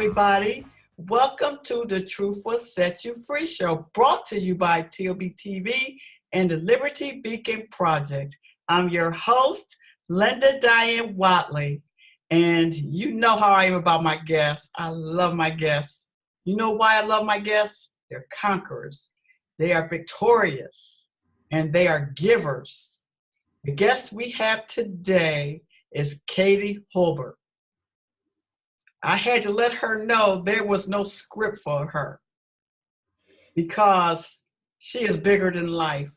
everybody. Welcome to the Truth Will Set You Free show, brought to you by TLBTV and the Liberty Beacon Project. I'm your host, Linda Diane Wattley, and you know how I am about my guests. I love my guests. You know why I love my guests? They're conquerors. They are victorious, and they are givers. The guest we have today is Katie Hulbert. I had to let her know there was no script for her because she is bigger than life.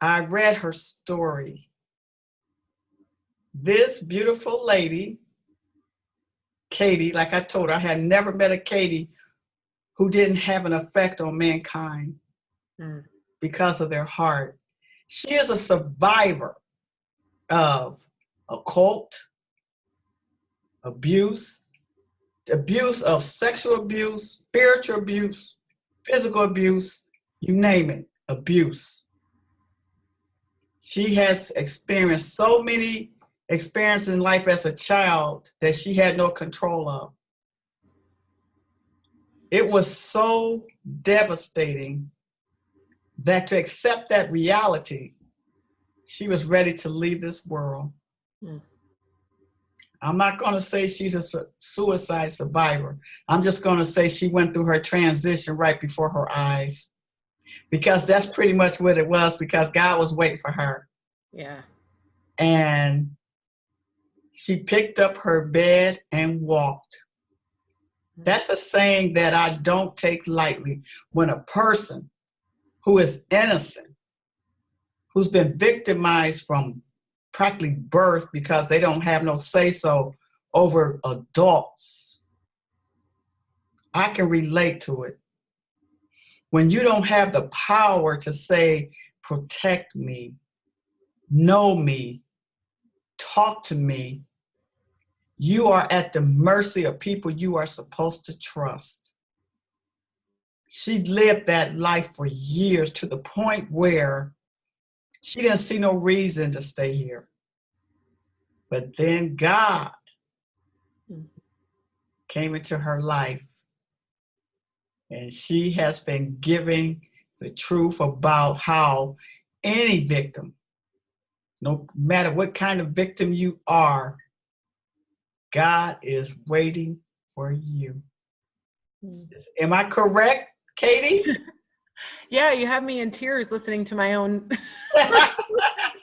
I read her story. This beautiful lady, Katie, like I told her, I had never met a Katie who didn't have an effect on mankind because of their heart. She is a survivor of occult, abuse of sexual abuse, spiritual abuse, physical abuse, you name it, abuse. She has experienced so many experiences in life as a child that she had no control of. It was so devastating that to accept that reality, she was ready to leave this world. I'm not going to say she's a suicide survivor. I'm just going to say she went through her transition right before her eyes, because that's pretty much what it was, because God was waiting for her. Yeah. And she picked up her bed and walked. That's a saying that I don't take lightly. When a person who is innocent, who's been victimized from practically birth because they don't have no say-so over adults, I can relate to it. When you don't have the power to say, protect me, know me, talk to me, you are at the mercy of people you are supposed to trust. She lived that life for years to the point where she didn't see no reason to stay here. But then God came into her life, and she has been giving the truth about how any victim, no matter what kind of victim you are, God is waiting for you. Am I correct, Katie? Yeah, you have me in tears listening to my own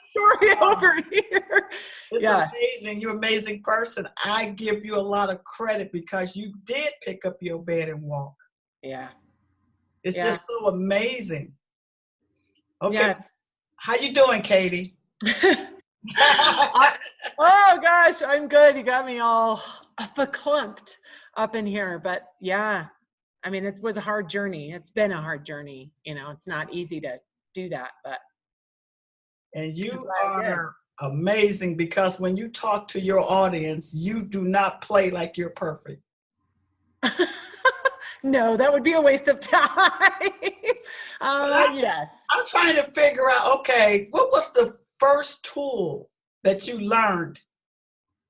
story over here. It's amazing. You're an amazing person. I give you a lot of credit because you did pick up your bed and walk. Yeah. It's just so amazing. Okay. Yeah, how you doing, Katie? Oh gosh, I'm good. You got me all verklempt up in here. But yeah, I mean, it was a hard journey. It's been a hard journey. You know, it's not easy to do that, but. And you are amazing, because when you talk to your audience, you do not play like you're perfect. No, that would be a waste of time. Yes. I'm trying to figure out, okay, what was the first tool that you learned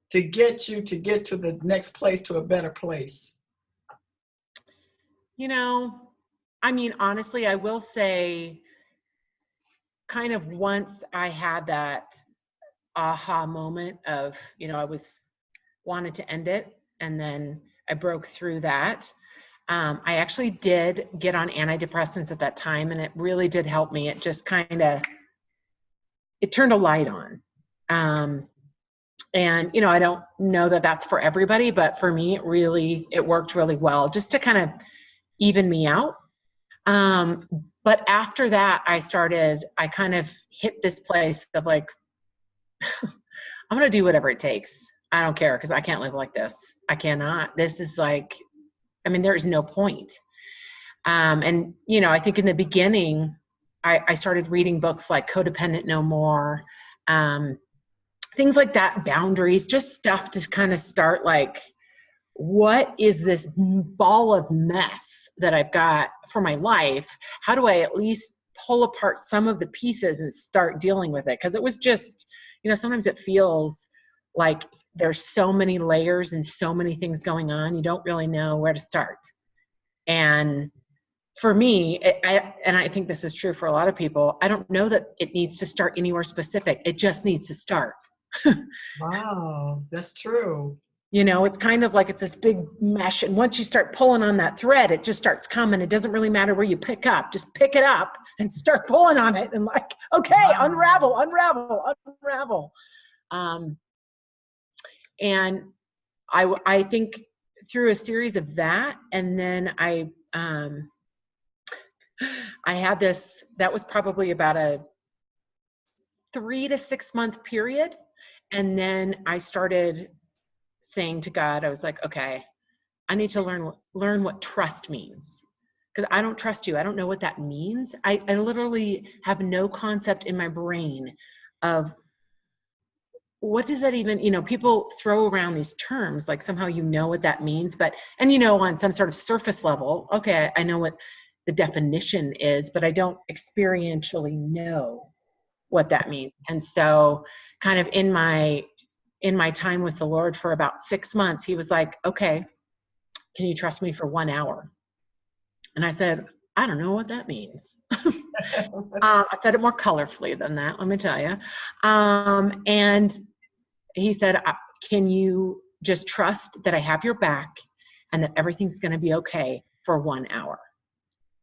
to get to the next place, to a better place? You know, I mean, honestly, I will say, kind of once I had that aha moment of, you know, wanted to end it, and then I broke through that. I actually did get on antidepressants at that time, and it really did help me. It just it turned a light on. And, you know, I don't know that that's for everybody, but for me, it worked really well just to kind of even me out. But after that, I kind of hit this place of like, I'm going to do whatever it takes. I don't care, because I can't live like this. I cannot. This is like, I mean, there is no point. And, you know, I think in the beginning, I started reading books like Codependent No More, things like that, boundaries, just stuff to kind of start like, what is this ball of mess that I've got for my life? How do I at least pull apart some of the pieces and start dealing with it? Because it was just, you know, sometimes it feels like there's so many layers and so many things going on, you don't really know where to start. And for me, and I think this is true for a lot of people, I don't know that it needs to start anywhere specific. It just needs to start. Wow, that's true. You know, it's kind of like it's this big mesh. And once you start pulling on that thread, it just starts coming. It doesn't really matter where you pick up. Just pick it up and start pulling on it. And like, okay, Wow. unravel, unravel, unravel. And I think through a series of that, and then I had this, that was probably about a 3 to 6 month period. And then I started saying to God, I was like, okay, I need to learn what trust means, because I don't trust you. I don't know what that means. I literally have no concept in my brain of what does that even, you know, people throw around these terms like somehow you know what that means, but, and you know, on some sort of surface level, okay, I know what the definition is, but I don't experientially know what that means. And so kind of in my time with the Lord for about 6 months, he was like, okay, can you trust me for 1 hour? And I said, I don't know what that means. I said it more colorfully than that, let me tell you. And he said, can you just trust that I have your back and that everything's going to be okay for 1 hour?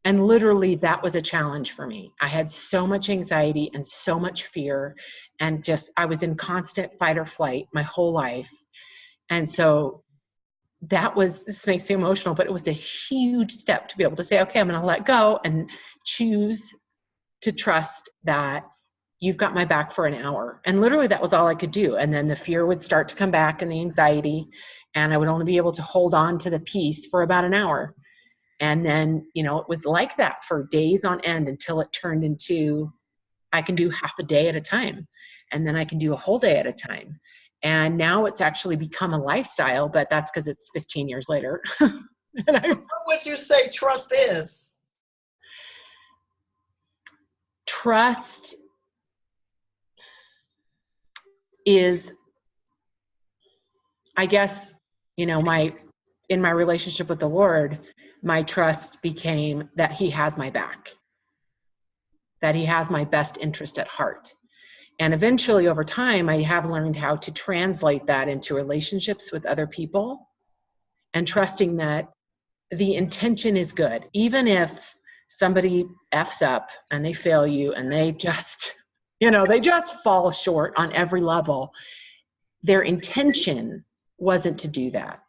And literally that was a challenge for me. I had so much anxiety and so much fear, and just, I was in constant fight or flight my whole life. And so that was, this makes me emotional, but it was a huge step to be able to say, okay, I'm going to let go and choose to trust that you've got my back for 1 hour. And literally that was all I could do. And then the fear would start to come back and the anxiety, and I would only be able to hold on to the peace for about 1 hour. And then, you know, it was like that for days on end until it turned into, I can do half a day at a time, and then I can do a whole day at a time. And now it's actually become a lifestyle, but that's because it's 15 years later. What would you say trust is? Trust is, I guess, you know, in my relationship with the Lord, my trust became that he has my back, that he has my best interest at heart. And eventually over time, I have learned how to translate that into relationships with other people, and trusting that the intention is good. Even if somebody F's up and they fail you and they just, you know, they just fall short on every level, their intention wasn't to do that.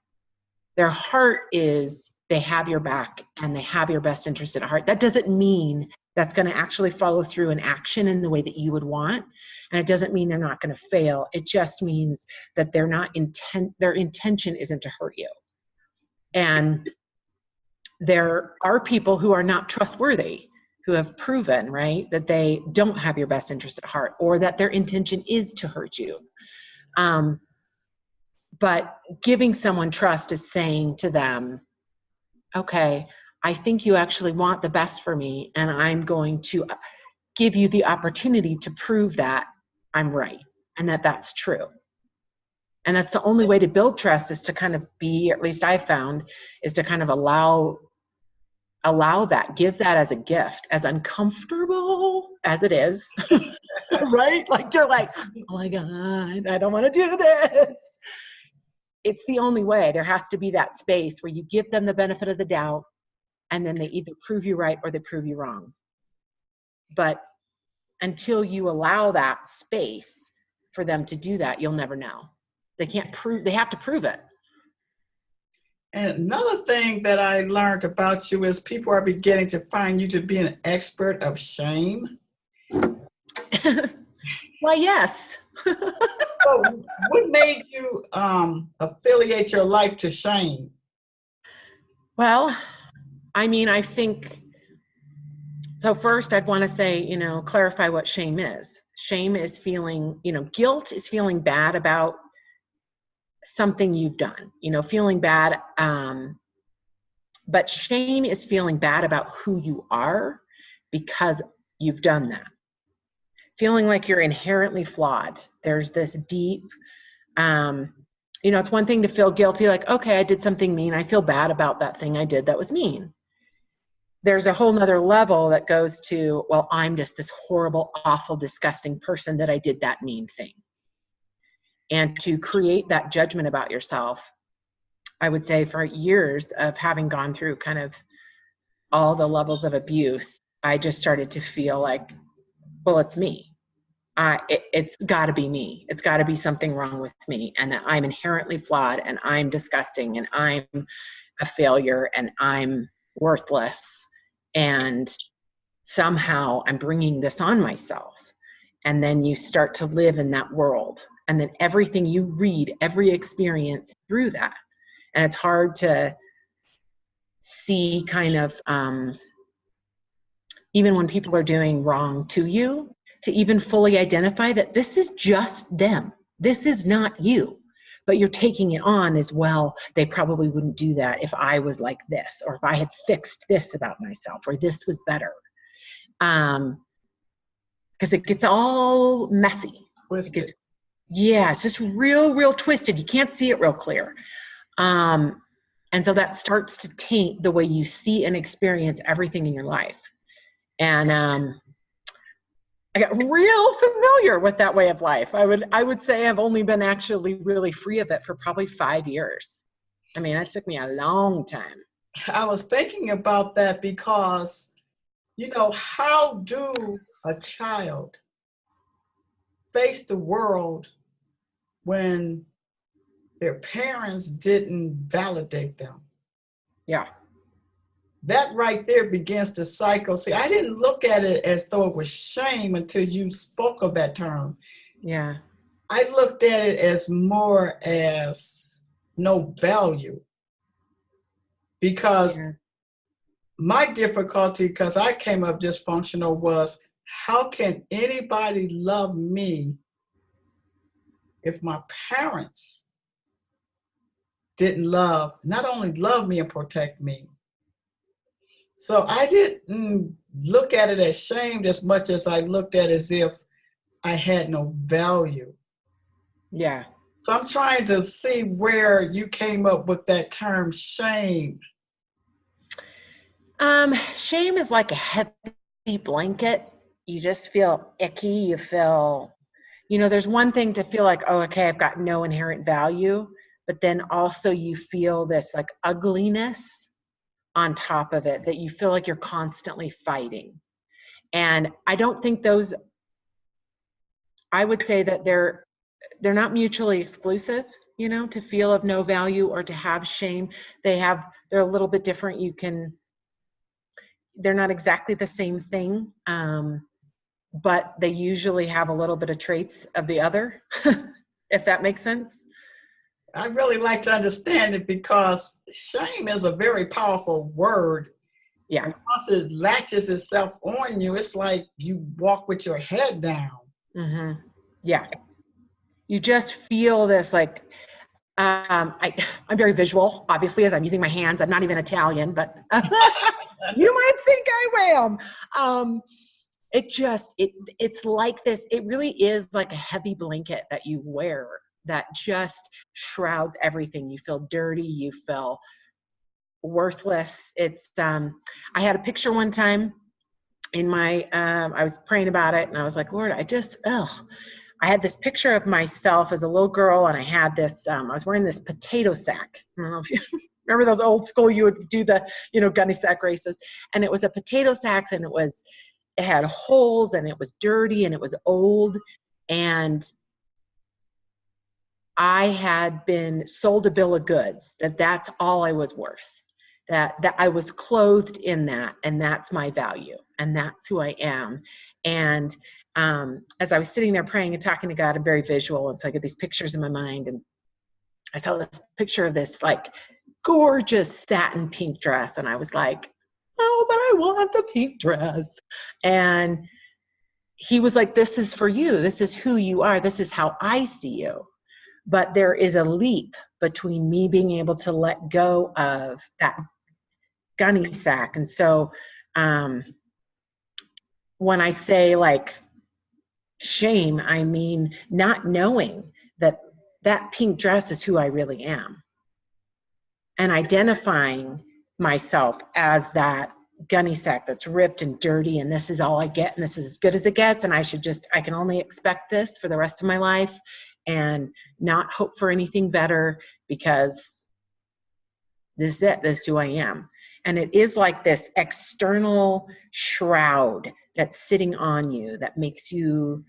Their heart is, they have your back and they have your best interest at heart. That doesn't mean that's going to actually follow through in action in the way that you would want. And it doesn't mean they're not going to fail. It just means that their intention isn't to hurt you. And there are people who are not trustworthy, who have proven, right, that they don't have your best interest at heart, or that their intention is to hurt you. But giving someone trust is saying to them, okay, I think you actually want the best for me, and I'm going to give you the opportunity to prove that I'm right and that that's true. And that's the only way to build trust, is to kind of be, at least I've found, is to kind of allow that, give that as a gift, as uncomfortable as it is, right? Like you're like, oh my God, I don't want to do this. It's the only way. There has to be that space where you give them the benefit of the doubt, and then they either prove you right or they prove you wrong. But until you allow that space for them to do that, you'll never know. They can't prove, they have to prove it. And another thing that I learned about you is people are beginning to find you to be an expert of shame. Well, yes. So what made you affiliate your life to shame? Well, I mean, I think, so first I'd want to say, you know, clarify what shame is. Shame is feeling, you know, guilt is feeling bad about something you've done, you know, feeling bad. But shame is feeling bad about who you are because you've done that. Feeling like you're inherently flawed. There's this deep You know, it's one thing to feel guilty, like, okay, I did something mean. I feel bad about that thing I did that was mean. There's a whole nother level that goes to, well, I'm just this horrible, awful, disgusting person that I did that mean thing. And to create that judgment about yourself, I would say for years of having gone through kind of all the levels of abuse, I just started to feel like, well, it's me. It's got to be me. It's got to be something wrong with me, and that I'm inherently flawed, and I'm disgusting, and I'm a failure, and I'm worthless, and somehow I'm bringing this on myself. And then you start to live in that world, and then everything you read, every experience through that. And it's hard to see kind of, even when people are doing wrong to you, to even fully identify that this is just them. This is not you, but you're taking it on as, well, they probably wouldn't do that if I was like this, or if I had fixed this about myself, or this was better. Because it gets all messy. Twisted. Yeah, it's just real twisted. You can't see it real clear. And so that starts to taint the way you see and experience everything in your life. And I got real familiar with that way of life. I would say I've only been actually really free of it for probably 5 years. I mean, it took me a long time. I was thinking about that because, you know, how do a child face the world when their parents didn't validate them? Yeah. That right there begins the cycle. See, I didn't look at it as though it was shame until you spoke of that term. Yeah. I looked at it as more as no value. Because my difficulty, because I came up dysfunctional, was how can anybody love me if my parents didn't not only love me and protect me? So I didn't look at it as shame as much as I looked at it as if I had no value. Yeah. So I'm trying to see where you came up with that term shame. Shame is like a heavy blanket. You just feel icky. You feel, you know, there's one thing to feel like, oh, okay, I've got no inherent value, but then also you feel this like ugliness on top of it that you feel like you're constantly fighting. And I don't think those, I would say that they're not mutually exclusive, you know, to feel of no value or to have shame. They're a little bit different. They're not exactly the same thing, but they usually have a little bit of traits of the other, if that makes sense. I really like to understand it because shame is a very powerful word. Yeah. And once it latches itself on you, it's like you walk with your head down. Mm-hmm. Yeah. You just feel this like, I'm very visual, obviously, as I'm using my hands. I'm not even Italian, but you might think I am. It's like this. It really is like a heavy blanket that you wear that just shrouds everything. You feel dirty. You feel worthless. I had a picture one time in my, I was praying about it and I was like, Lord, I had this picture of myself as a little girl, and I had this, I was wearing this potato sack. I don't know if you remember those old school, you would do the, gunny sack races. And it was a potato sack, and it had holes, and it was dirty, and it was old. And I had been sold a bill of goods, that's all I was worth, that I was clothed in that, and that's my value, and that's who I am. And as I was sitting there praying and talking to God, I'm very visual, and so I get these pictures in my mind, and I saw this picture of this like gorgeous satin pink dress, and I was like, oh, but I want the pink dress. And he was like, this is for you. This is who you are. This is how I see you. But there is a leap between me being able to let go of that gunny sack. And so when I say like shame, I mean not knowing that that pink dress is who I really am. And identifying myself as that gunny sack that's ripped and dirty, and this is all I get, and this is as good as it gets, and I can only expect this for the rest of my life and not hope for anything better, because this is it, this is who I am. And it is like this external shroud that's sitting on you that makes you,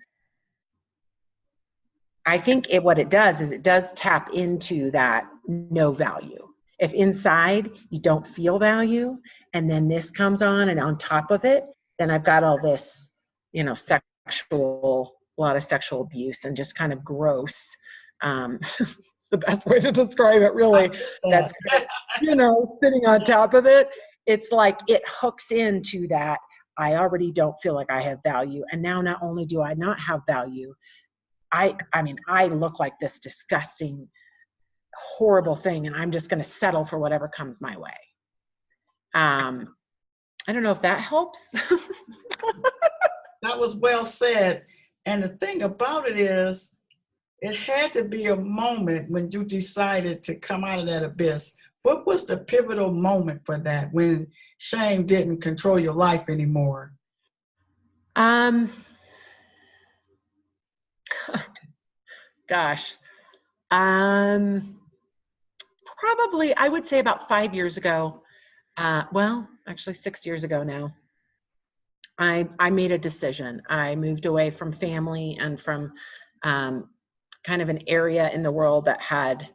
I think what it does is it does tap into that no value. If inside you don't feel value, and then this comes on, and on top of it, then I've got all this, a lot of sexual abuse and just kind of gross. It's the best way to describe it, really. That's kind of, sitting on top of it. It's like it hooks into that. I already don't feel like I have value. And now not only do I not have value, I mean, I look like this disgusting, horrible thing, and I'm just going to settle for whatever comes my way. I don't know if that helps. That was well said. And the thing about it is, it had to be a moment when you decided to come out of that abyss. What was the pivotal moment for that, when shame didn't control your life anymore? Gosh. Probably, I would say about 5 years ago. Well, actually 6 years ago now. I made a decision. I moved away from family and from kind of an area in the world that had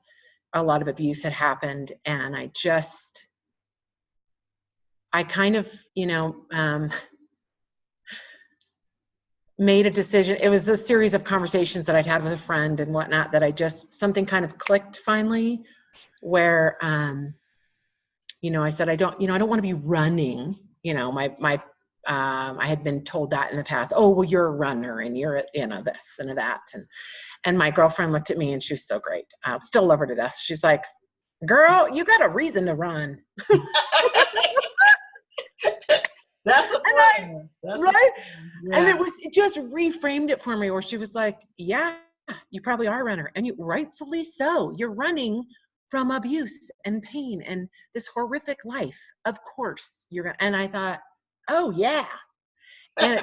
a lot of abuse had happened. And I kind of, made a decision. It was a series of conversations that I'd had with a friend and whatnot that something kind of clicked finally, where, I said, I don't want to be running, I had been told that in the past. Oh, well, you're a runner and you're, this and that. And my girlfriend looked at me, and she was so great. I still love her to death. She's like, girl, you got a reason to run. That's a friend. Right? Yeah. And it just reframed it for me, where she was like, yeah, you probably are a runner, and you rightfully so. You're running from abuse and pain and this horrific life. Of course you're gonna. And I thought, oh yeah. And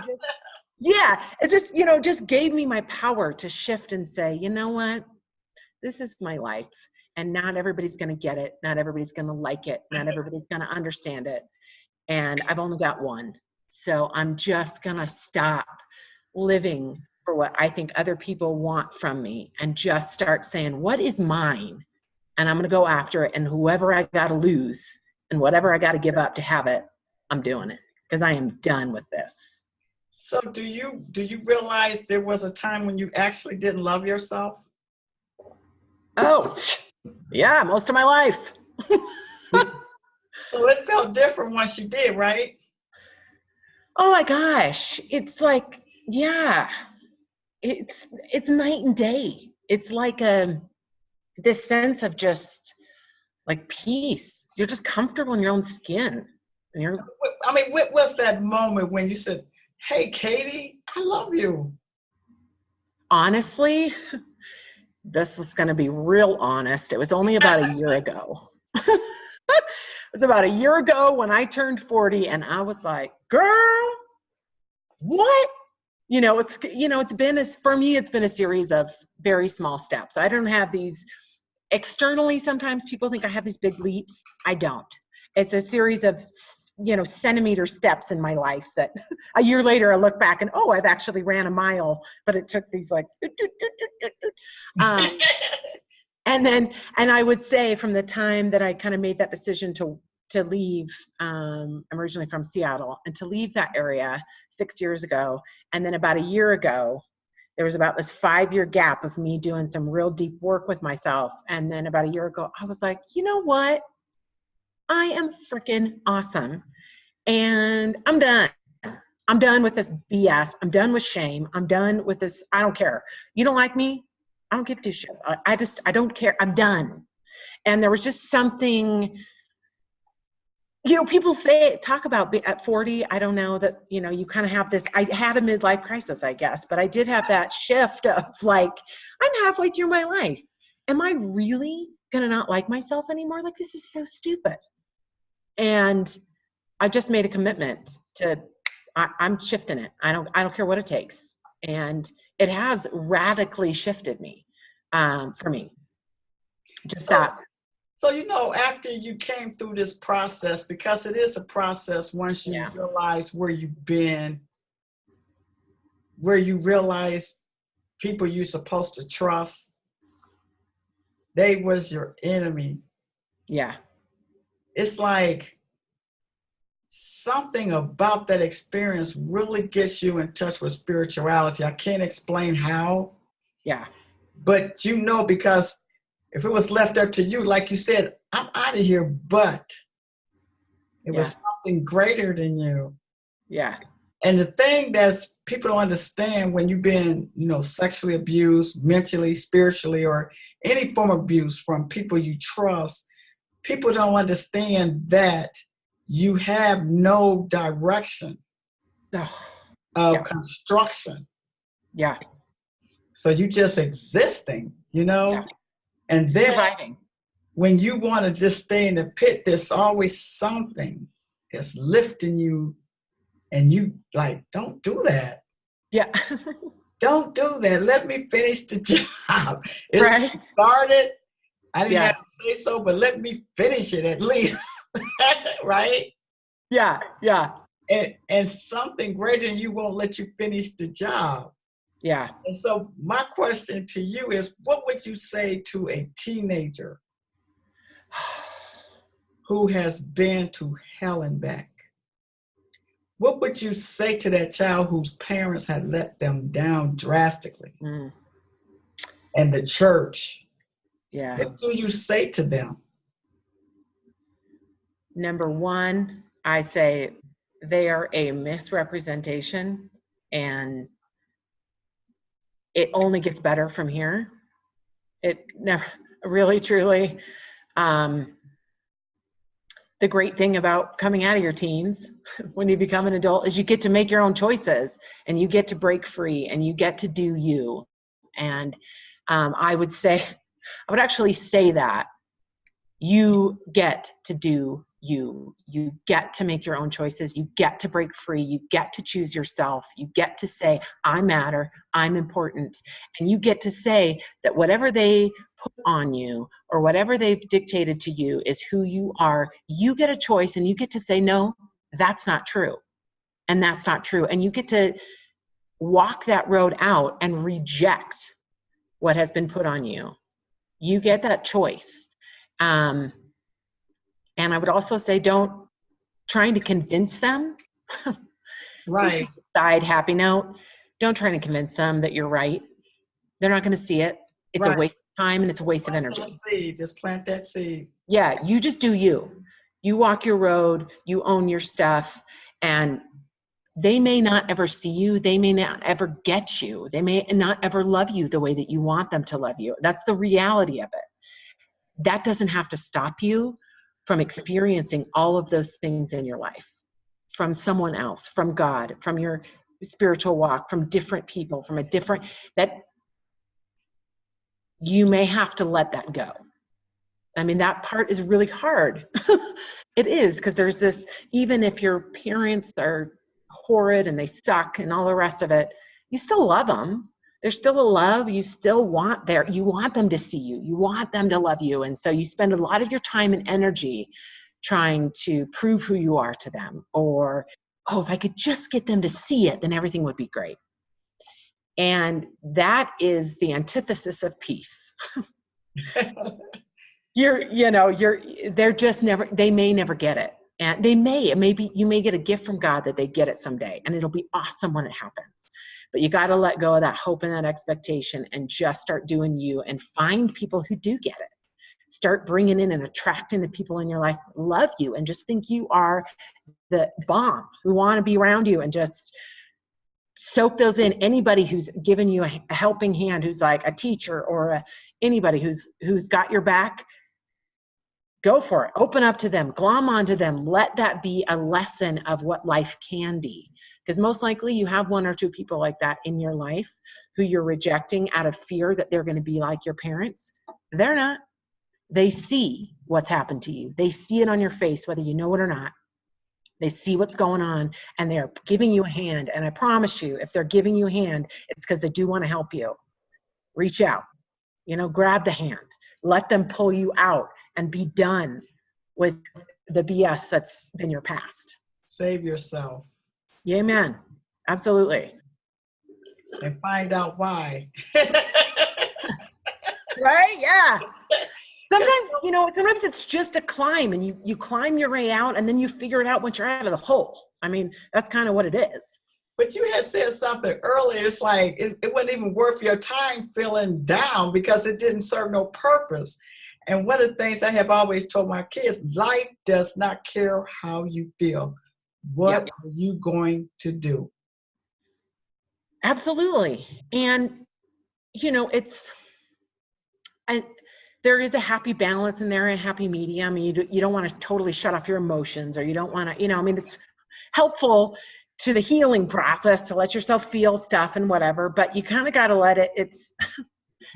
it just gave me my power to shift and say, you know what? This is my life, and not everybody's going to get it. Not everybody's going to like it. Not everybody's going to understand it. And I've only got one. So I'm just going to stop living for what I think other people want from me, and just start saying, what is mine? And I'm going to go after it. And whoever I got to lose and whatever I got to give up to have it, I'm doing it, because I am done with this. So do you realize there was a time when you actually didn't love yourself? Oh, yeah, most of my life. So it felt different once you did, right? Oh my gosh. It's like, yeah, it's night and day. It's like this sense of just like peace. You're just comfortable in your own skin. And what was that moment when you said, hey, Katie, I love you? Honestly, this is going to be real honest. It was only about a year ago. It was about a year ago when I turned 40, and I was like, girl, what? For me, it's been a series of very small steps. I don't have these externally. Sometimes people think I have these big leaps. I don't. It's a series of, centimeter steps in my life that a year later I look back and, oh, I've actually ran a mile, but it took these like, and I would say from the time that I kind of made that decision to leave, I'm originally from Seattle, and to leave that area 6 years ago, and then about a year ago, there was about this 5-year gap of me doing some real deep work with myself. And then about a year ago, I was like, you know what? I am freaking awesome. And I'm done. I'm done with this BS. I'm done with shame. I'm done with this. I don't care. You don't like me? I don't give two shits. I don't care. I'm done. And there was just something, people talk about at 40, I don't know that, you kind of have this, I had a midlife crisis, I guess, but I did have that shift of like, I'm halfway through my life. am I really going to not like myself anymore? Like, this is so stupid. And I just made a commitment to, I'm shifting it. I don't care what it takes. And it has radically shifted me, for me. Just that. So, you know, after you came through this process, because it is a process once you realize where you've been, where you realize people you're supposed to trust, they was your enemy. Yeah. It's like something about that experience really gets you in touch with spirituality. I can't explain how. Yeah. But you know, because if it was left up to you, like you said, I'm out of here, but it was something greater than you. Yeah. And the thing that's people don't understand when you've been, you know, sexually abused, mentally, spiritually, or any form of abuse from people you trust, people don't understand that you have no direction of construction. Yeah. So you just existing, you know? Yeah. And then surviving. When you want to just stay in the pit, there's always something that's lifting you, and you like, don't do that. Yeah. Don't do that. Let me finish the job. It's Right. started. I didn't have to say so, but let me finish it at least. Right? Yeah. Yeah. And something greater than you won't let you finish the job. Yeah. And so my question to you is, what would you say to a teenager who has been to hell and back? What would you say to that child whose parents had let them down drastically? And the church? Yeah. What do you say to them? Number one, I say they are a misrepresentation, and it only gets better from here. It never really, truly. The great thing about coming out of your teens when you become an adult is you get to make your own choices, and you get to break free, and you get to do you. And I would actually say that you get to do you. You get to make your own choices. You get to break free. You get to choose yourself. You get to say, I matter, I'm important. And you get to say that whatever they put on you or whatever they've dictated to you is who you are. You get a choice, and you get to say, no, that's not true. And that's not true. And you get to walk that road out and reject what has been put on you. You get that choice. And I would also say, don't trying to convince them. Right. Side happy note. Don't try to convince them that you're right. They're not going to see it. It's a waste of time, and it's a waste of energy. Just plant that seed. Yeah, you just do you. You walk your road. You own your stuff, and they may not ever see you. They may not ever get you. They may not ever love you the way that you want them to love you. That's the reality of it. That doesn't have to stop you from experiencing all of those things in your life, from someone else, from God, from your spiritual walk, from different people, from that you may have to let that go. I mean, that part is really hard. It is, because there's this, even if your parents are horrid and they suck and all the rest of it, you still love them. There's still a love you still want there. You want them to see you. You want them to love you. And so you spend a lot of your time and energy trying to prove who you are to them. Or, oh, if I could just get them to see it, then everything would be great. And that is the antithesis of peace. They're just never, they may never get it. And maybe you may get a gift from God that they get it someday, and it'll be awesome when it happens. But you got to let go of that hope and that expectation and just start doing you, and find people who do get it. Start bringing in and attracting the people in your life that love you and just think you are the bomb, who want to be around you, and just soak those in. Anybody who's given you a helping hand, who's like a teacher or anybody who's got your back, go for it. Open up to them, glom onto them. Let that be a lesson of what life can be. Because most likely you have one or two people like that in your life who you're rejecting out of fear that they're going to be like your parents. They're not. They see what's happened to you. They see it on your face, whether you know it or not. They see what's going on, and they're giving you a hand. And I promise you, if they're giving you a hand, it's because they do want to help you. Reach out, grab the hand, let them pull you out and be done with the BS that's been your past. Save yourself. Yeah, amen. Absolutely. And find out why. Right? Yeah. Sometimes it's just a climb, and you climb your way out, and then you figure it out once you're out of the hole. I mean, that's kind of what it is. But you had said something earlier. It's like it wasn't even worth your time feeling down because it didn't serve no purpose. And one of the things I have always told my kids, life does not care how you feel. What are you going to do? Absolutely. And, there is a happy balance in there, a happy medium. You don't want to totally shut off your emotions, or you don't want to, it's helpful to the healing process to let yourself feel stuff and whatever, but you kind of got to let it,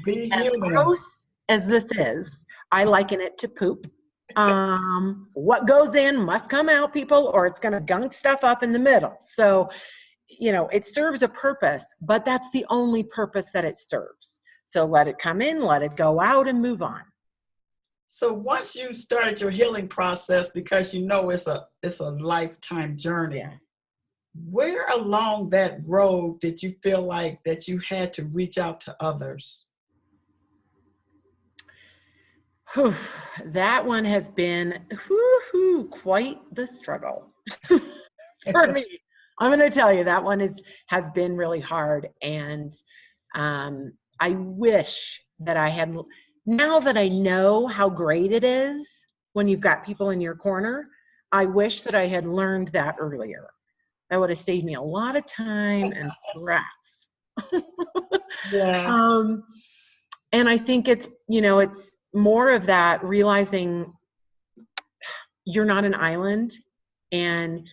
be as human. Gross as this is, I liken it to poop. What goes in must come out, people, or it's going to gunk stuff up in the middle. So, it serves a purpose, but that's the only purpose that it serves. So let it come in, let it go out, and move on. So once you started your healing process, because it's a lifetime journey, where along that road did you feel like that you had to reach out to others? That one has been quite the struggle for me. I'm going to tell you, that one has been really hard. And I wish that I had, now that I know how great it is when you've got people in your corner, I wish that I had learned that earlier. That would have saved me a lot of time and stress. Yeah. And I think it's more of that, realizing you're not an island. And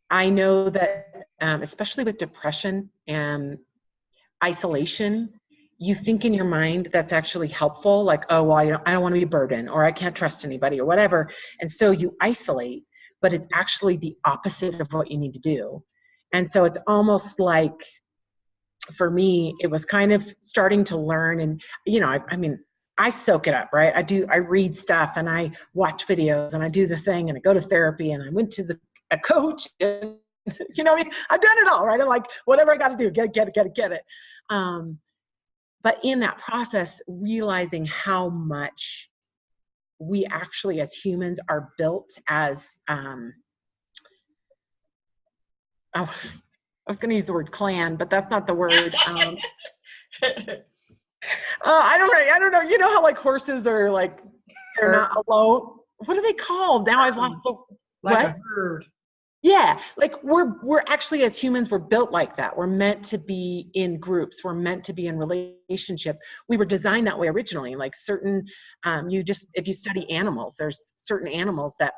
I know that, especially with depression and isolation, you think in your mind that's actually helpful, like, oh, well, I don't want to be a burden, or I can't trust anybody, or whatever. And so you isolate, but it's actually the opposite of what you need to do. And so it's almost like, for me, it was kind of starting to learn. And, I soak it up, right? I read stuff, and I watch videos, and I do the thing, and I go to therapy, and I went to a coach, and, I've done it all, right? I'm like, whatever I got to do, get it. But in that process, realizing how much we actually, as humans, are built as, I was going to use the word clan, but that's not the word. I don't know. You know how like horses are like, they're not alone. What are they called? Now I've lost the, like what? a herd. Yeah, like we're actually, as humans, we're built like that. We're meant to be in groups. We're meant to be in relationship. We were designed that way originally. Like certain, if you study animals, there's certain animals that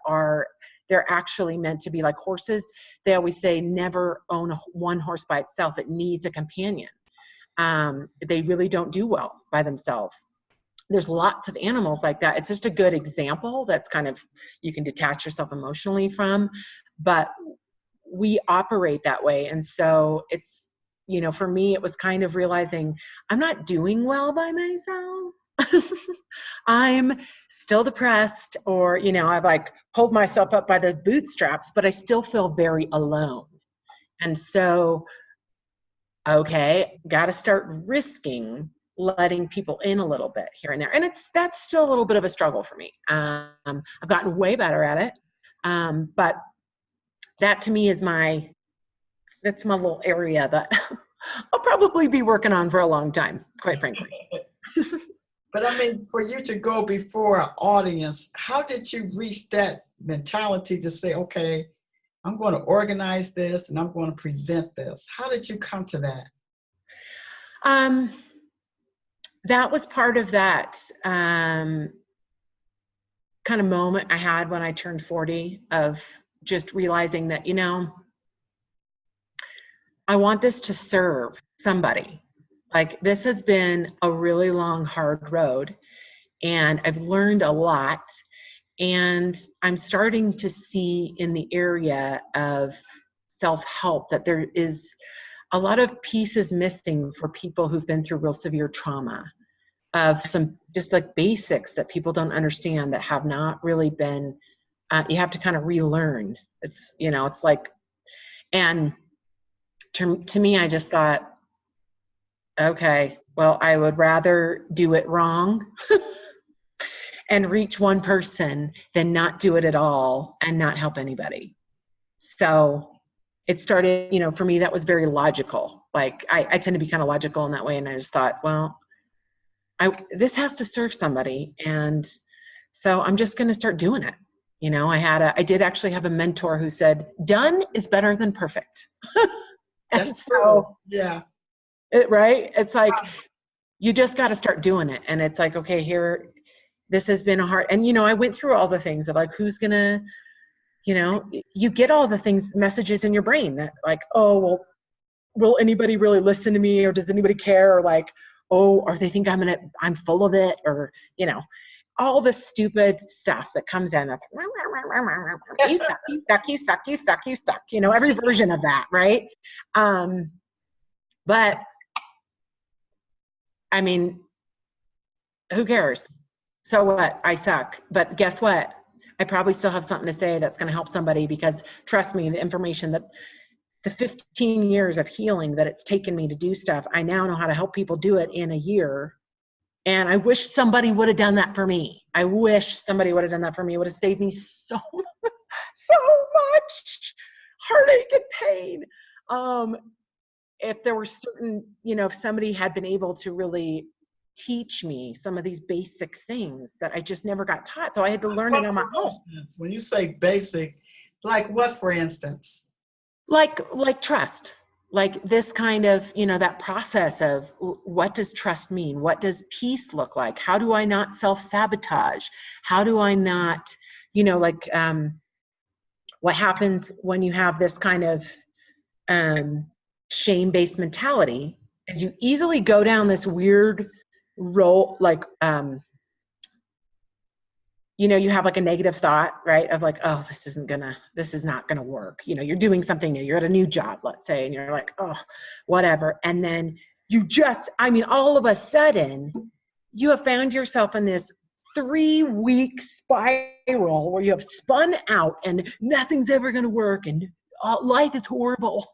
they're actually meant to be like horses. They always say never own one horse by itself. It needs a companion. They really don't do well by themselves. There's lots of animals like that. It's just a good example that's kind of, you can detach yourself emotionally from, but we operate that way. And so it's, for me, it was kind of realizing I'm not doing well by myself. I'm still depressed, or, I've like pulled myself up by the bootstraps, but I still feel very alone. And so, okay, got to start risking letting people in a little bit here and there. And that's still a little bit of a struggle for me. I've gotten way better at it. But that to me is that's my little area that I'll probably be working on for a long time, quite frankly. But I mean, for you to go before an audience, how did you reach that mentality to say, okay, I'm going to organize this and I'm going to present this? How did you come to that? That was part of that kind of moment I had when I turned 40, of just realizing that, I want this to serve somebody. Like, this has been a really long, hard road. And I've learned a lot. And I'm starting to see in the area of self-help that there is a lot of pieces missing for people who've been through real severe trauma, of some just like basics that people don't understand, that have not really been, you have to kind of relearn. It's, you know, it's like, and to me, I just thought, okay, well, I would rather do it wrong and reach one person than not do it at all and not help anybody. So it started, you know, for me, that was very logical. Like I tend to be kind of logical in that way. And I just thought, well, this has to serve somebody. And so I'm just going to start doing it. You know, I did actually have a mentor who said, done is better than perfect. That's true. Yeah. Right. It's like, you just got to start doing it. And it's like, okay, here, this has been a hard, and, you know, I went through all the things of like, who's going to, you know, you get all the things, messages in your brain that like, oh, well, will anybody really listen to me? Or does anybody care? Or like, oh, or they think I'm full of it, or, you know, all the stupid stuff that comes in. That's you suck, you suck, you suck, you suck, you suck, you know, every version of that. Right. But I mean, who cares? So what? I suck. But guess what? I probably still have something to say that's going to help somebody, because trust me, the information that the 15 years of healing that it's taken me to do stuff, I now know how to help people do it in a year. And I wish somebody would have done that for me. I wish somebody would have done that for me. It would have saved me so much heartache and pain. If there were certain, you know, if somebody had been able to really teach me some of these basic things that I just never got taught. So I had to learn it on my own. When you say basic, like what, for instance? Like trust. Like this kind of, you know, that process of what does trust mean? What does peace look like? How do I not self-sabotage? How do I not, you know, like what happens when you have this kind of shame-based mentality is you easily go down this weird role, like, you know, you have like a negative thought, right? Of like, oh, this is not gonna work. You know, you're doing something new, you're at a new job, let's say, and you're like, oh, whatever. And then all of a sudden, you have found yourself in this 3-week spiral where you have spun out and nothing's ever gonna work and life is horrible,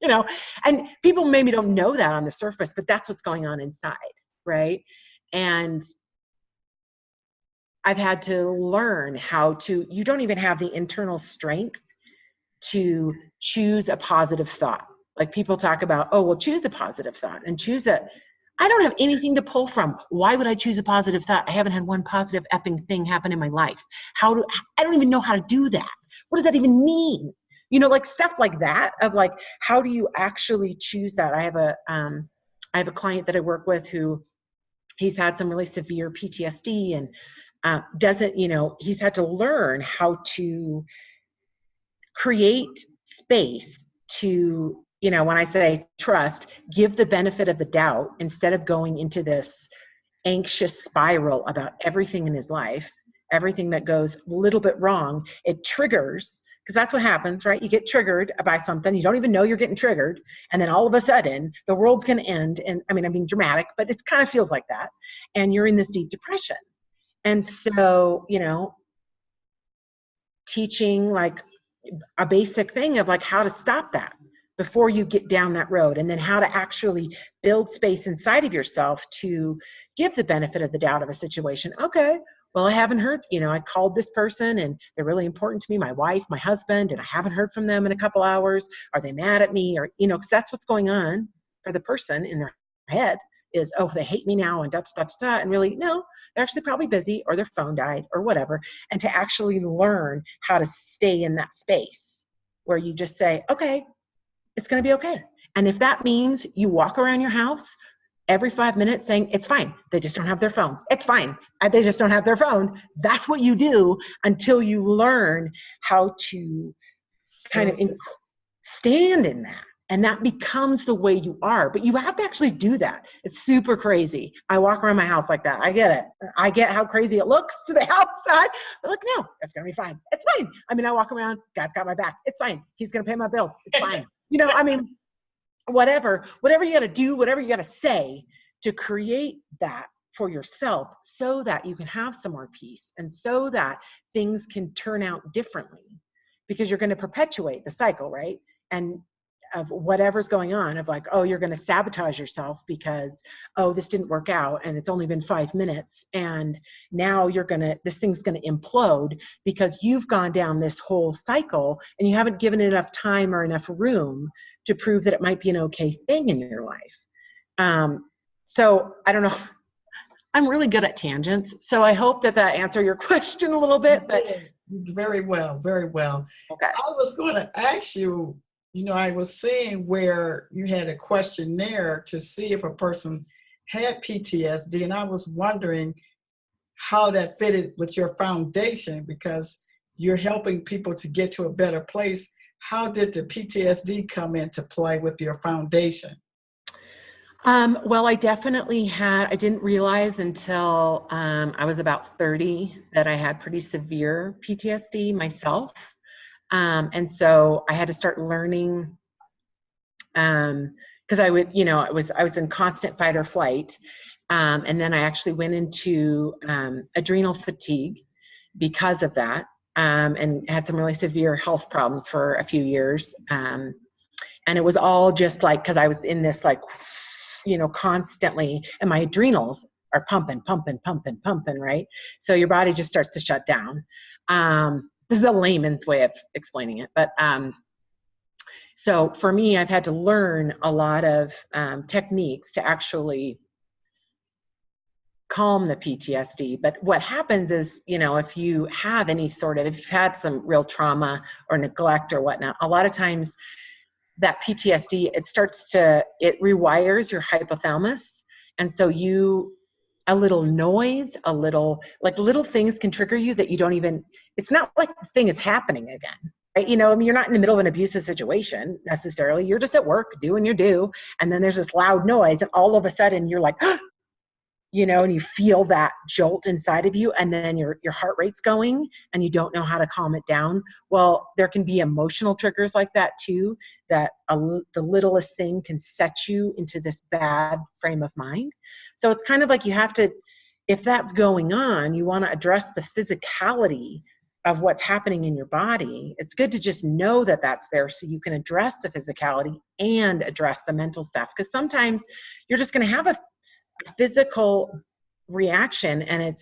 you know? And people maybe don't know that on the surface, but that's what's going on inside, right? And I've had to learn you don't even have the internal strength to choose a positive thought. Like people talk about, oh, well, choose a positive thought and I don't have anything to pull from. Why would I choose a positive thought? I haven't had one positive effing thing happen in my life. I don't even know how to do that. What does that even mean? You know, like stuff like that of like, how do you actually choose that? I have a client that I work with who he's had some really severe PTSD and he's had to learn how to create space to, you know, when I say trust, give the benefit of the doubt instead of going into this anxious spiral about everything in his life, everything that goes a little bit wrong. It triggers, because that's what happens, right? You get triggered by something. You don't even know you're getting triggered. And then all of a sudden, the world's going to end. And I mean, I'm being dramatic, but it kind of feels like that. And you're in this deep depression. And so, you know, teaching like a basic thing of like how to stop that before you get down that road, and then how to actually build space inside of yourself to give the benefit of the doubt of a situation. Okay, well, I haven't heard, you know, I called this person and they're really important to me, my wife, my husband, and I haven't heard from them in a couple hours. Are they mad at me? Or, you know, because that's what's going on for the person in their head is, oh, they hate me now and da, da, da, da. And really, no, they're actually probably busy or their phone died or whatever. And to actually learn how to stay in that space where you just say, okay, it's going to be okay. And if that means you walk around your house every 5 minutes saying, it's fine, they just don't have their phone. It's fine, they just don't have their phone. That's what you do until you learn how to kind of stand in that. And that becomes the way you are. But you have to actually do that. It's super crazy. I walk around my house like that. I get it. I get how crazy it looks to the outside. But like, no, it's going to be fine. It's fine. I mean, I walk around, God's got my back. It's fine. He's going to pay my bills. It's fine. You know, I mean, whatever you got to do, whatever you got to say to create that for yourself so that you can have some more peace and so that things can turn out differently, because you're going to perpetuate the cycle, right? And of whatever's going on, of like, oh, you're going to sabotage yourself because, oh, this didn't work out and it's only been 5 minutes. And now this thing's going to implode because you've gone down this whole cycle and you haven't given it enough time or enough room to prove that it might be an okay thing in your life. So I don't know. I'm really good at tangents. So I hope that answered your question a little bit. But very well, very well. Okay. I was going to ask you, I was seeing where you had a questionnaire to see if a person had PTSD, and I was wondering how that fitted with your foundation, because you're helping people to get to a better place. How did the PTSD come into play with your foundation? Well, I definitely I didn't realize until I was about 30 that I had pretty severe PTSD myself. And so I had to start learning, because I was in constant fight or flight. And then I actually went into adrenal fatigue because of that, and had some really severe health problems for a few years. And it was all just like, because I was in this like, constantly, and my adrenals are pumping, right? So your body just starts to shut down. This is a layman's way of explaining it. But so for me, I've had to learn a lot of techniques to actually calm the PTSD. But what happens is, if you have if you've had some real trauma or neglect or whatnot, a lot of times that PTSD, it rewires your hypothalamus. And so a little noise, little things can trigger you that you don't even, it's not like the thing is happening again, right? I mean, you're not in the middle of an abusive situation necessarily. You're just at work doing your due. And then there's this loud noise and all of a sudden you're like, and you feel that jolt inside of you, and then your heart rate's going and you don't know how to calm it down. Well, there can be emotional triggers like that too, that the littlest thing can set you into this bad frame of mind. So it's kind of like you have to, if that's going on, you want to address the physicality of what's happening in your body. It's good to just know that that's there so you can address the physicality and address the mental stuff. Because sometimes you're just going to have a physical reaction and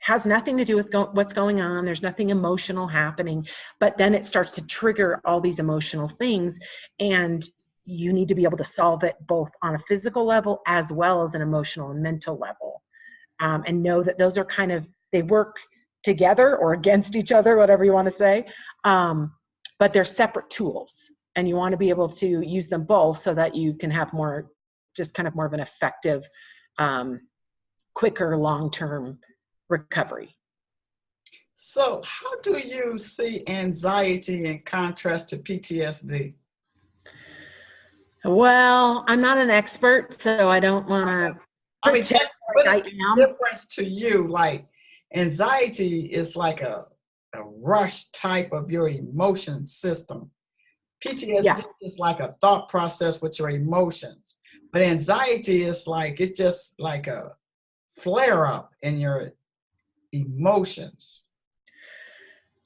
has nothing to do with what's going on. There's nothing emotional happening, but then it starts to trigger all these emotional things, and you need to be able to solve it both on a physical level as well as an emotional and mental level, and know that those are they work together or against each other, whatever you want to say, but they're separate tools, and you want to be able to use them both so that you can have more of an effective, quicker, long-term recovery. So how do you see anxiety in contrast to PTSD? Well, I'm not an expert, so I don't want to pretend what like is I am. the difference to you? Like, anxiety is like a rush type of your emotion system. PTSD is like a thought process with your emotions. But anxiety is it's just like a flare up in your emotions.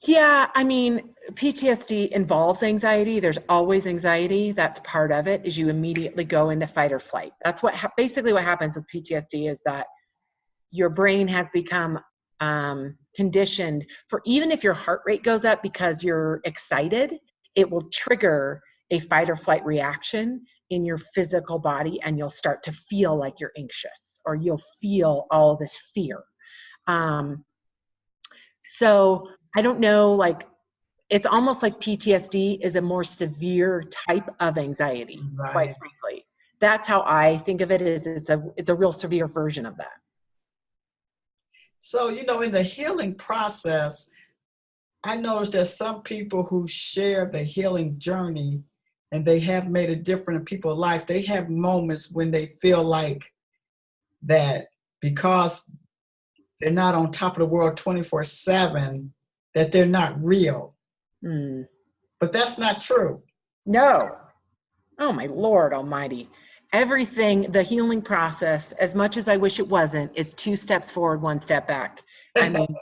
Yeah, I mean, PTSD involves anxiety. There's always anxiety. That's part of it, is you immediately go into fight or flight. That's basically what happens with PTSD, is that your brain has become conditioned for, even if your heart rate goes up because you're excited, it will trigger a fight or flight reaction in your physical body, and you'll start to feel like you're anxious, or you'll feel all this fear. So I don't know, it's almost like PTSD is a more severe type of anxiety, quite frankly. That's how I think of it, is it's a real severe version of that. So, in the healing process, I noticed there's some people who share the healing journey, and they have made a difference in people's life, they have moments when they feel like that because they're not on top of the world 24/7, that they're not real. Mm. But that's not true. No. Oh my Lord Almighty. Everything, the healing process, as much as I wish it wasn't, is 2 steps forward, 1 step back. I mean,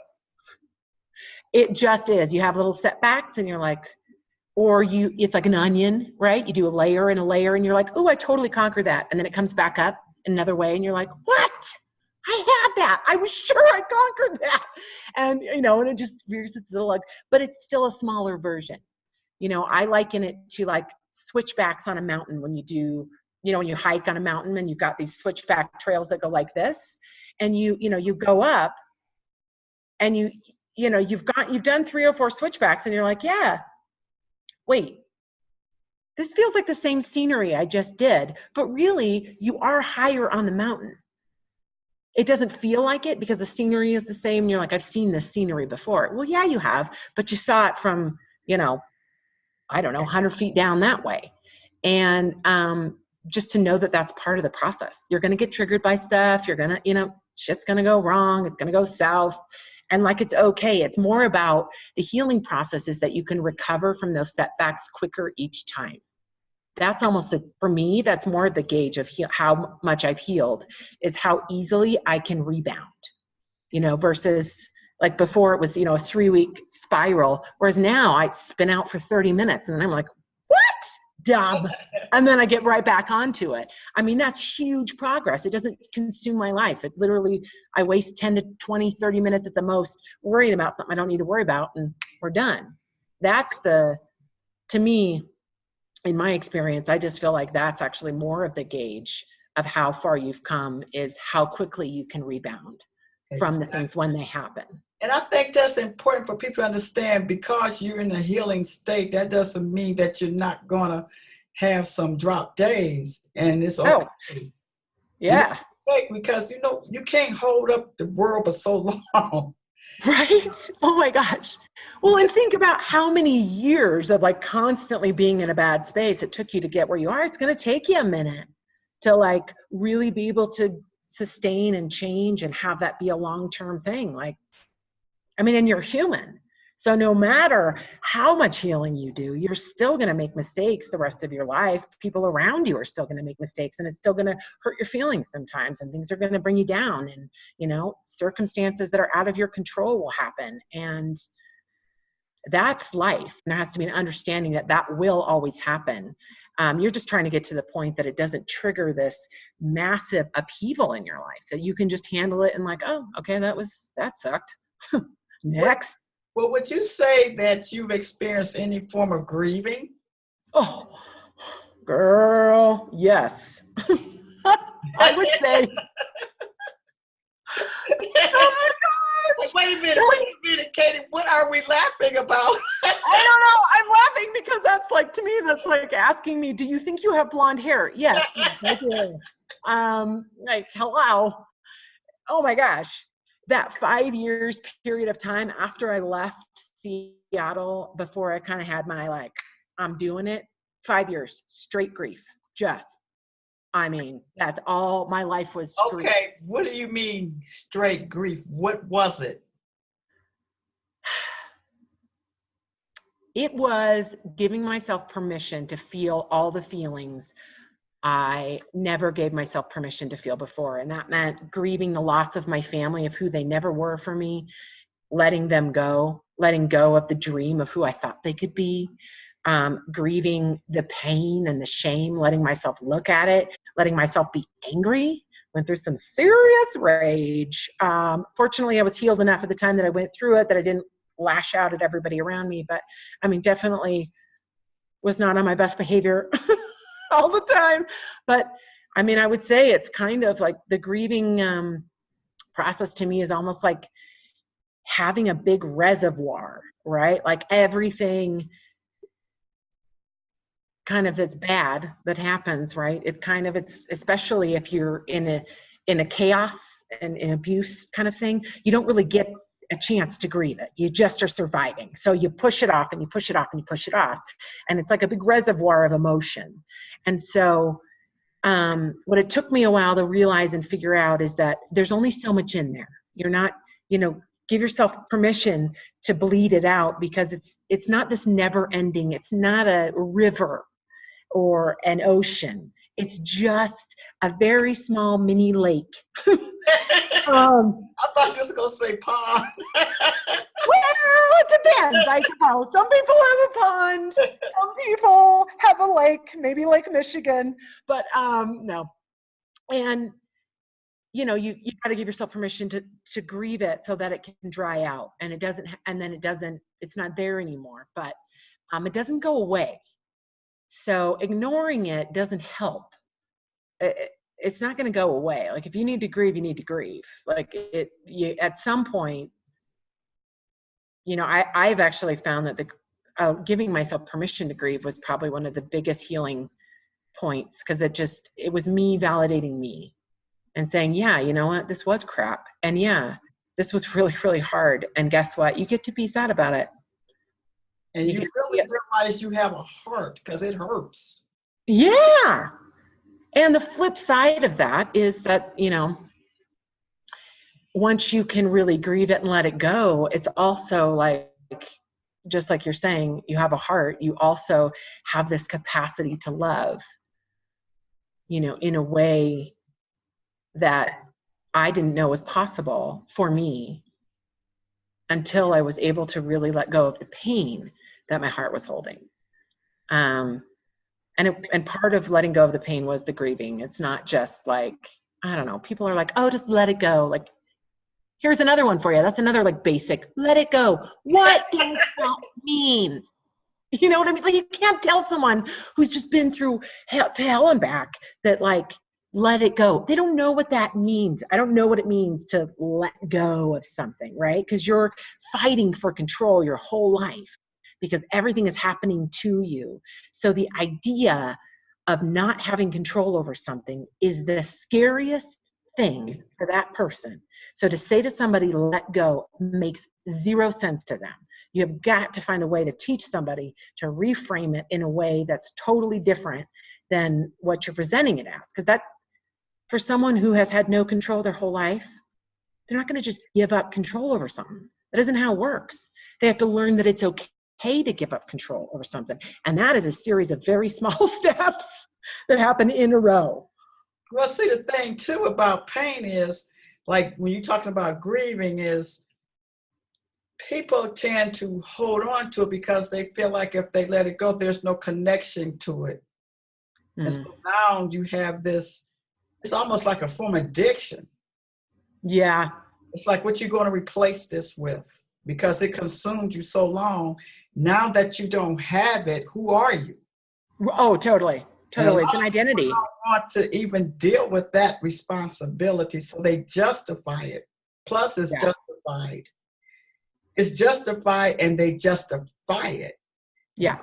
it just is. You have little setbacks and you're like, or it's like an onion, right? You do a layer and a layer and you're like, oh, I totally conquered that. And then it comes back up another way and you're like, what? I had that. I was sure I conquered that. And, and it just rears its little, but it's still a smaller version. I liken it to like switchbacks on a mountain when you do, when you hike on a mountain and you've got these switchback trails that go like this, and you go up and you've done 3 or 4 switchbacks and you're like, yeah, wait, this feels like the same scenery I just did, but really you are higher on the mountain. It doesn't feel like it because the scenery is the same. And you're like, I've seen this scenery before. Well, yeah, you have, but you saw it from, I don't know, 100 feet down that way. And just to know that that's part of the process. You're going to get triggered by stuff. You're going to, shit's going to go wrong. It's going to go south. And like, it's okay. It's more about the healing process is that you can recover from those setbacks quicker each time. That's almost, for me, that's more the gauge of how much I've healed, is how easily I can rebound, versus like before it was, a 3-week spiral. Whereas now I spin out for 30 minutes and then I'm like, what? Dumb. And then I get right back onto it. I mean, that's huge progress. It doesn't consume my life. It literally, I waste 10 to 20, 30 minutes at the most worrying about something I don't need to worry about, and we're done. That's to me, in my experience, I just feel like that's actually more of the gauge of how far you've come, is how quickly you can rebound from the things when they happen. And I think that's important for people to understand, because you're in a healing state, that doesn't mean that you're not going to have some drop days, and it's okay. Oh, yeah. Because, you can't hold up the world for so long. Right? Oh my gosh. Well, and think about how many years of like constantly being in a bad space it took you to get where you are. It's going to take you a minute to like really be able to sustain and change and have that be a long-term thing. Like, and you're human. So no matter how much healing you do, you're still going to make mistakes the rest of your life. People around you are still going to make mistakes, and it's still going to hurt your feelings sometimes, and things are going to bring you down, and, circumstances that are out of your control will happen. And that's life. There has to be an understanding that that will always happen. You're just trying to get to the point that it doesn't trigger this massive upheaval in your life, that you can just handle it and like, oh, okay, that sucked. Next. Well, would you say that you've experienced any form of grieving? Oh, girl, yes. I would say. Oh my gosh. Wait a minute, Katie. What are we laughing about? I don't know. I'm laughing because that's like, to me, that's like asking me, do you think you have blonde hair? Yes, I do. Like, hello. Oh my gosh. That 5 years period of time after I left Seattle, before I kind of had my like, I'm doing it, 5 years, straight grief. That's all my life was. Okay, grief. What do you mean straight grief? What was it? It was giving myself permission to feel all the feelings I never gave myself permission to feel before. And that meant grieving the loss of my family, of who they never were for me, letting them go, letting go of the dream of who I thought they could be, grieving the pain and the shame, letting myself look at it, letting myself be angry. Went through some serious rage. Fortunately, I was healed enough at the time that I went through it that I didn't lash out at everybody around me. But definitely was not on my best behavior all the time. But I would say it's kind of like the grieving process to me is almost like having a big reservoir, right? Like everything kind of that's bad that happens, right? It's especially if you're in a chaos and an abuse kind of thing, you don't really get a chance to grieve it. You just are surviving. So you push it off and you push it off and you push it off. And it's like a big reservoir of emotion. And so what it took me a while to realize and figure out is that there's only so much in there. You're not, give yourself permission to bleed it out, because it's not this never ending. It's not a river or an ocean. It's just a very small mini lake. I thought you was going to say pond. Well, it depends, I suppose. Some people have a pond. Some people have a lake, maybe Lake Michigan, but no. And you got to give yourself permission to grieve it so that it can dry out, and it's not there anymore, but it doesn't go away. So ignoring it doesn't help. It's not going to go away. Like, if you need to grieve, you need to grieve. Like, at some point, I've actually found that giving myself permission to grieve was probably one of the biggest healing points, because it was me validating me and saying, yeah, you know what, this was crap. And yeah, this was really, really hard. And guess what? You get to be sad about it. And you really realize you have a heart, because it hurts. Yeah. And the flip side of that is that, once you can really grieve it and let it go, it's also like, just like you're saying, you have a heart, you also have this capacity to love, in a way that I didn't know was possible for me until I was able to really let go of the pain that my heart was holding. And part of letting go of the pain was the grieving. It's not just like, I don't know, people are like, oh, just let it go. Like, here's another one for you. That's another like basic, let it go. What does that mean? You know what I mean? Like, you can't tell someone who's just been through hell and back that, like, let it go. They don't know what that means. I don't know what it means to let go of something, right? Because you're fighting for control your whole life, because everything is happening to you. So the idea of not having control over something is the scariest thing for that person. So to say to somebody, let go, makes zero sense to them. You have got to find a way to teach somebody to reframe it in a way that's totally different than what you're presenting it as. Because that, for someone who has had no control their whole life, they're not going to just give up control over something. That isn't how it works. They have to learn that it's okay to give up control over something. And that is a series of very small steps that happen in a row. Well, see, the thing too about pain is, like, when you're talking about grieving, is people tend to hold on to it because they feel like if they let it go, there's no connection to it. And so now you have this, it's almost like a form of addiction. Yeah. It's like, what you going to replace this with? Because it consumed you so long. Now that you don't have it, who are you? Oh, totally. Totally. It's an identity. Don't want to even deal with that responsibility, so they justify it. Plus, it's justified. It's justified, and they justify it. Yeah.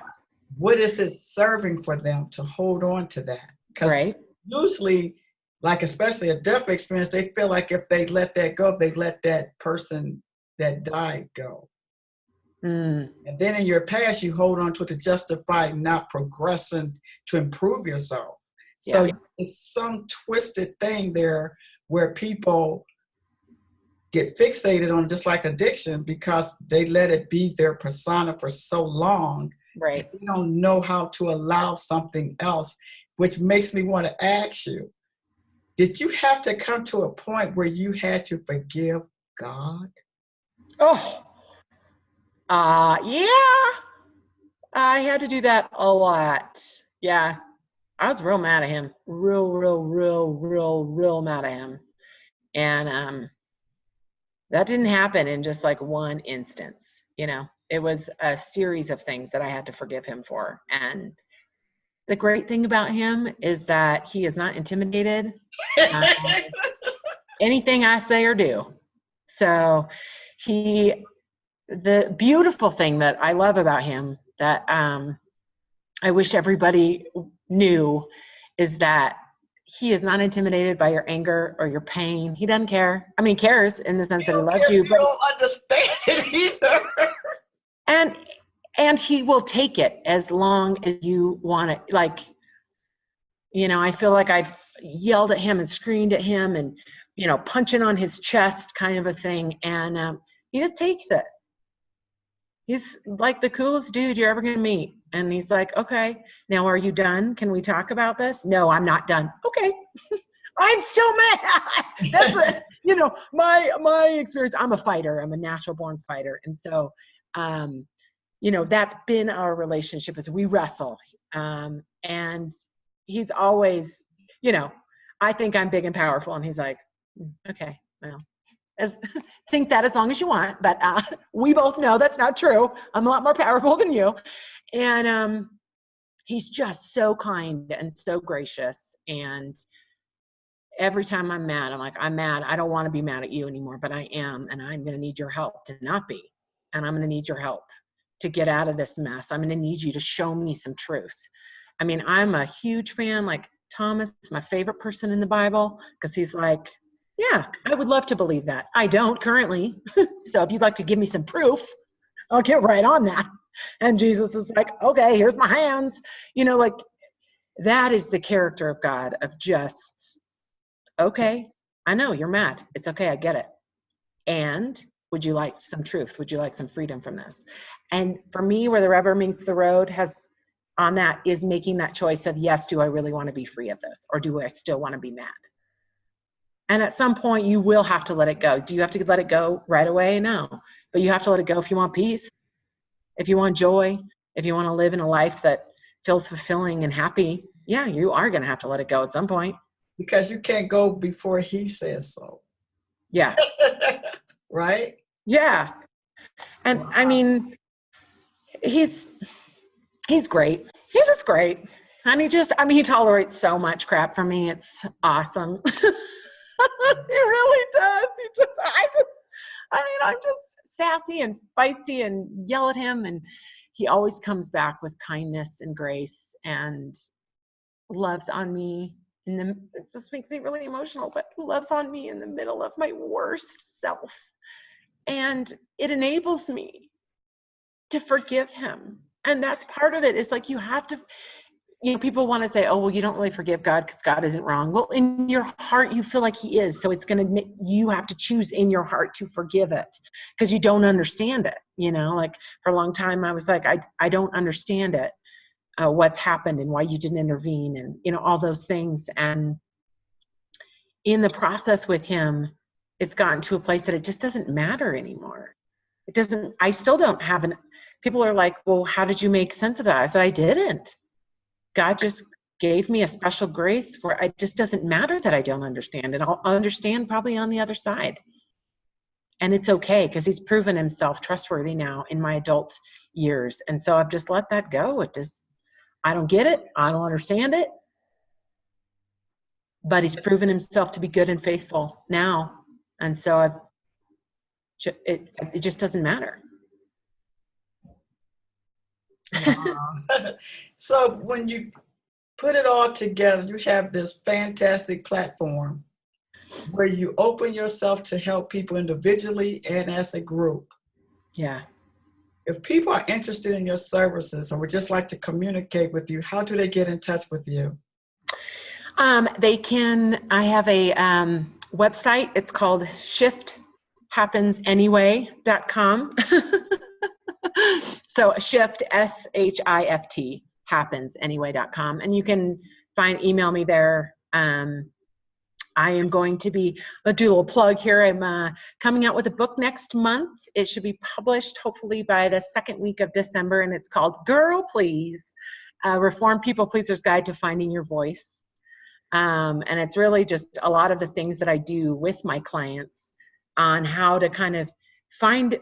What is it serving for them to hold on to that? Because usually, like, especially a death experience, they feel like if they let that go, they let that person that died go. And then in your past, you hold on to it to justify not progressing to improve yourself. So it's some twisted thing there where people get fixated on, just like addiction, because they let it be their persona for so long. Right. They don't know how to allow something else, which makes me want to ask you, did you have to come to a point where you had to forgive God? Oh, yeah. I had to do that a lot. Yeah. I was real mad at him. Real mad at him. And that didn't happen in just like one instance. It was a series of things that I had to forgive him for. And the great thing about him is that he is not intimidated anything I say or do. So the beautiful thing that I love about him that I wish everybody knew is that he is not intimidated by your anger or your pain. He doesn't care. I mean, cares in the sense that he don't loves care you, if you but don't understand it either. and he will take it as long as you want it. Like, you know, I feel like I've yelled at him and screamed at him and, you know, punching on his chest kind of a thing. And he just takes it. He's like the coolest dude you're ever going to meet. And he's like, okay, now are you done? Can we talk about this? No, I'm not done. Okay. I'm still mad. That's you know, my experience. I'm a fighter. I'm a natural born fighter. And so, you know, that's been our relationship as we wrestle. And he's always, you know, I think I'm big and powerful. And he's like, okay, well, think that as long as you want, but we both know that's not true. I'm a lot more powerful than you. And he's just so kind and so gracious. And every time I'm mad, I'm like, I'm mad. I don't want to be mad at you anymore, but I am. And I'm going to need your help to not be. And I'm going to need your help to get out of this mess. I'm going to need you to show me some truth. I mean, I'm a huge fan. Like Thomas is my favorite person in the Bible because he's like, yeah, I would love to believe that. I don't currently. So if you'd like to give me some proof, I'll get right on that. And Jesus is like, okay, here's my hands. You know, like that is the character of God of just, okay, I know you're mad. It's okay. I get it. And would you like some truth? Would you like some freedom from this? And for me, where the rubber meets the road has on that is making that choice of, yes, do I really want to be free of this? Or do I still want to be mad? And at some point you will have to let it go. Do you have to let it go right away? No, but you have to let it go if you want peace, if you want joy, if you want to live in a life that feels fulfilling and happy. Yeah, you are going to have to let it go at some point. Because you can't go before he says so. Yeah. Right? Yeah. And wow. I mean, he's great. He's just great. And he tolerates so much crap from me. It's awesome. He really does. I'm just sassy and feisty and yell at him. And he always comes back with kindness and grace and loves on me. It just makes me really emotional, but loves on me in the middle of my worst self. And it enables me to forgive him. And that's part of it. It's like you have to, you know, people want to say, oh, well, you don't really forgive God because God isn't wrong. Well, in your heart, you feel like he is. So it's going to make you have to choose in your heart to forgive it because you don't understand it. You know, like for a long time, I was like, I don't understand it, what's happened and why you didn't intervene and, you know, all those things. And in the process with him, it's gotten to a place that it just doesn't matter anymore. It doesn't, I still don't have people are like, well, how did you make sense of that? I said, I didn't. God just gave me a special grace where it just doesn't matter that I don't understand it. I'll understand probably on the other side. And it's okay because he's proven himself trustworthy now in my adult years. And so I've just let that go. I don't get it. I don't understand it. But he's proven himself to be good and faithful now. And so it just doesn't matter. Wow. So when you put it all together, you have this fantastic platform where you open yourself to help people individually and as a group. Yeah. If people are interested in your services or would just like to communicate with you, how do they get in touch with you? They can, I have a website. It's called shifthappens.anyway.com. So shift, SHIFT, happensanyway.com. And you can email me there. I am going to be, I'll do a little plug here. I'm coming out with a book next month. It should be published hopefully by the second week of December. And it's called Girl Please, Reformed People Pleaser's Guide to Finding Your Voice. And it's really just a lot of the things that I do with my clients on how to kind of find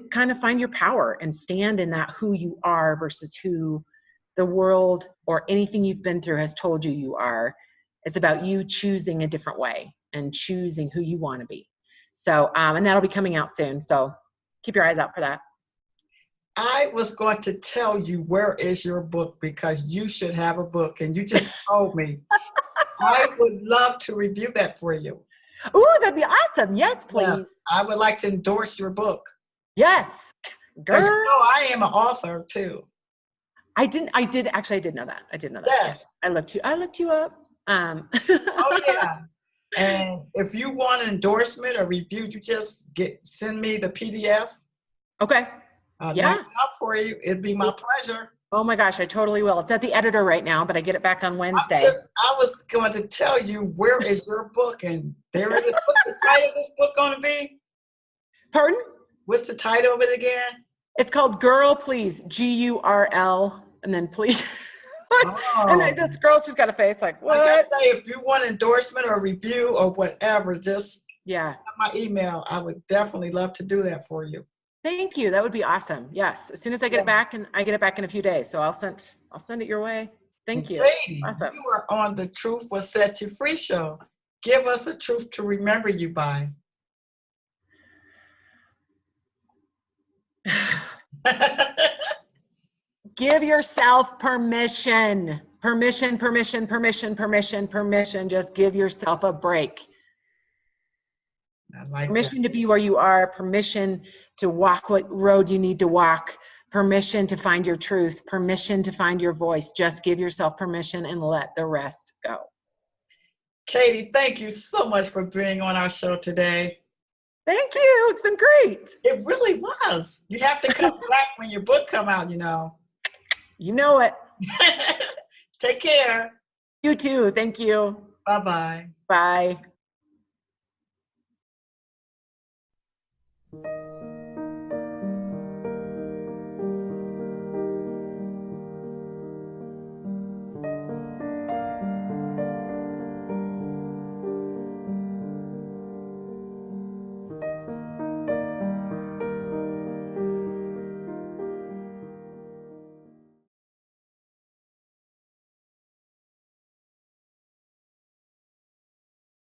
your power and stand in that who you are versus who the world or anything you've been through has told you you are. It's about you choosing a different way and choosing who you want to be. So, and that'll be coming out soon. So keep your eyes out for that. I was going to tell you, where is your book? Because you should have a book and you just told me. I would love to review that for you. Ooh, that'd be awesome. Yes, please. Yes, I would like to endorse your book. Yes. Because Girl. you know I am an author too. I did know that. I did know that. Yes. I looked you up. Oh yeah. And if you want an endorsement or review, you just send me the PDF. Okay. I'll Yeah. knock it out for you. It'd be my pleasure. Oh my gosh, I totally will. It's at the editor right now, but I get it back on Wednesday. I was going to tell you, where is your book? And there it is. What's the title of this book going to be? Pardon? What's the title of it again? It's called Girl Please, GURL, and then please. And this girl, she's got a face like, what? Like I say, if you want endorsement or review or whatever, just my email. I would definitely love to do that for you. Thank you. That would be awesome. Yes. As soon as I get it back, and I get it back in a few days. So I'll send it your way. Thank you. Katie, awesome. You are on the Truth Will Set You Free show. Give us a truth to remember you by. Give yourself permission. Permission. Just give yourself a break. I like permission to be where you are, permission to walk what road you need to walk, permission to find your truth, permission to find your voice. Just give yourself permission and let the rest go. Katie, thank you so much for being on our show today. Thank you. It's been great. It really was. You have to come back when your book come out, you know. You know it. Take care. You too. Thank you. Bye-bye. Bye.